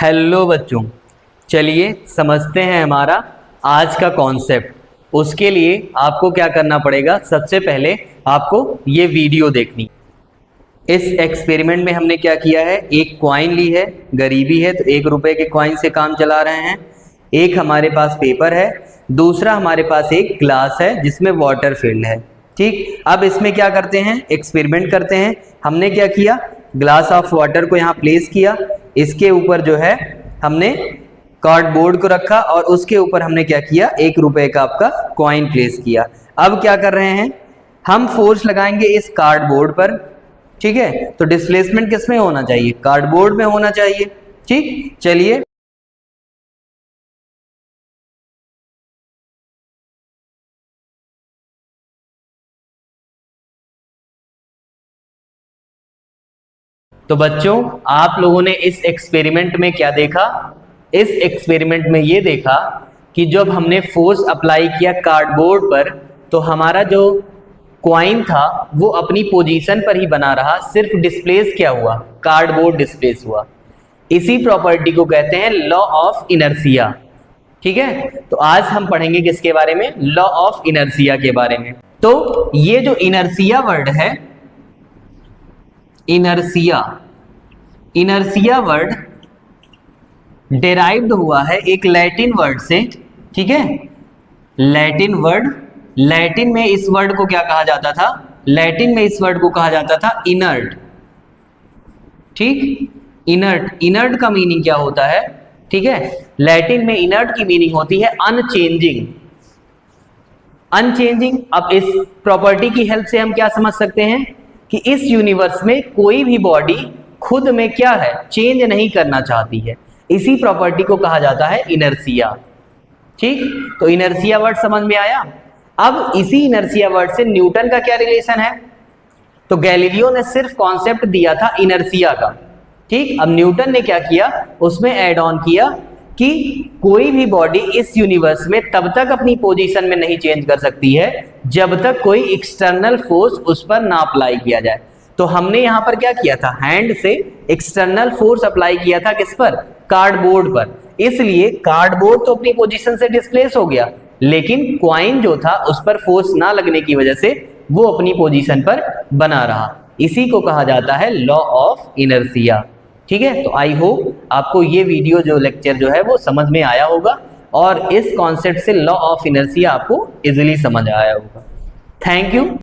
Hello बच्चों, चलिए समझते हैं हमारा आज का कॉन्सेप्ट। उसके लिए आपको क्या करना पड़ेगा, सबसे पहले आपको ये वीडियो देखनी। इस एक्सपेरिमेंट में हमने क्या किया है, एक कॉइन ली है, गरीबी है तो 1 रुपए के कॉइन से काम चला रहे हैं। एक हमारे पास पेपर है, दूसरा हमारे पास एक ग्लास है जिसमें वाटर फिल्ड है। ठीक, अब इसमें क्या करते हैं, एक्सपेरिमेंट करते हैं। हमने क्या किया, ग्लास ऑफ वाटर को यहाँ प्लेस किया, इसके ऊपर जो है हमने कार्डबोर्ड को रखा और उसके ऊपर हमने क्या किया, 1 रुपए का आपका कॉइन प्लेस किया। अब क्या कर रहे हैं, हम फोर्स लगाएंगे इस कार्डबोर्ड पर। ठीक है, तो डिस्प्लेसमेंट किस में होना चाहिए, कार्डबोर्ड में होना चाहिए। ठीक, चलिए तो बच्चों, आप लोगों ने इस एक्सपेरिमेंट में क्या देखा, इस एक्सपेरिमेंट में ये देखा कि जब हमने फोर्स अप्लाई किया कार्डबोर्ड पर तो हमारा जो कॉइन था वो अपनी पोजीशन पर ही बना रहा, सिर्फ डिस्प्लेस क्या हुआ, कार्डबोर्ड डिस्प्लेस हुआ। इसी प्रॉपर्टी को कहते हैं लॉ ऑफ इनर्शिया। ठीक है, तो आज हम पढ़ेंगे किसके बारे में, लॉ ऑफ इनर्शिया के बारे में। तो ये जो इनर्शिया वर्ड है, इनर्शिया वर्ड डेराइव्ड हुआ है एक लैटिन वर्ड से। ठीक है, लैटिन वर्ड, लैटिन में इस वर्ड को क्या कहा जाता था, लैटिन में इस वर्ड को कहा जाता था इनर्ट। ठीक, इनर्ट, इनर्ट का मीनिंग क्या होता है, ठीक है, लैटिन में इनर्ट की मीनिंग होती है अनचेंजिंग। अनचेंजिंग, अब इस प्रॉपर्टी की हेल्प से हम क्या समझ सकते हैं कि इस यूनिवर्स में कोई भी बॉडी खुद में क्या है, चेंज नहीं करना चाहती है। इसी प्रॉपर्टी को कहा जाता है इनर्शिया। ठीक, तो इनर्शिया वर्ड समझ में आया। अब इसी इनर्शिया वर्ड से न्यूटन का क्या रिलेशन है, तो गैलीलियो ने सिर्फ कॉन्सेप्ट दिया था इनर्शिया का। ठीक, अब न्यूटन ने क्या किया, उसमें ऐड ऑन किया कि कोई भी बॉडी इस यूनिवर्स में तब तक अपनी पोजीशन में नहीं चेंज कर सकती है जब तक कोई एक्सटर्नल फोर्स उस पर ना अप्लाई किया जाए। तो हमने यहां पर क्या किया था, हैंड से एक्सटर्नल फोर्स अप्लाई किया था, किस पर, कार्डबोर्ड पर। इसलिए कार्डबोर्ड तो अपनी पोजीशन से डिस्प्लेस हो गया, लेकिन कॉइन जो था उस पर फोर्स ना लगने की वजह से वो अपनी पोजीशन पर बना रहा। इसी को कहा जाता है लॉ ऑफ इनर्शिया। ठीक है, तो आई होप आपको ये वीडियो जो लेक्चर जो है वो समझ में आया होगा और इस कॉन्सेप्ट से लॉ ऑफ इनर्शिया आपको इजीली समझ आया होगा। Thank you.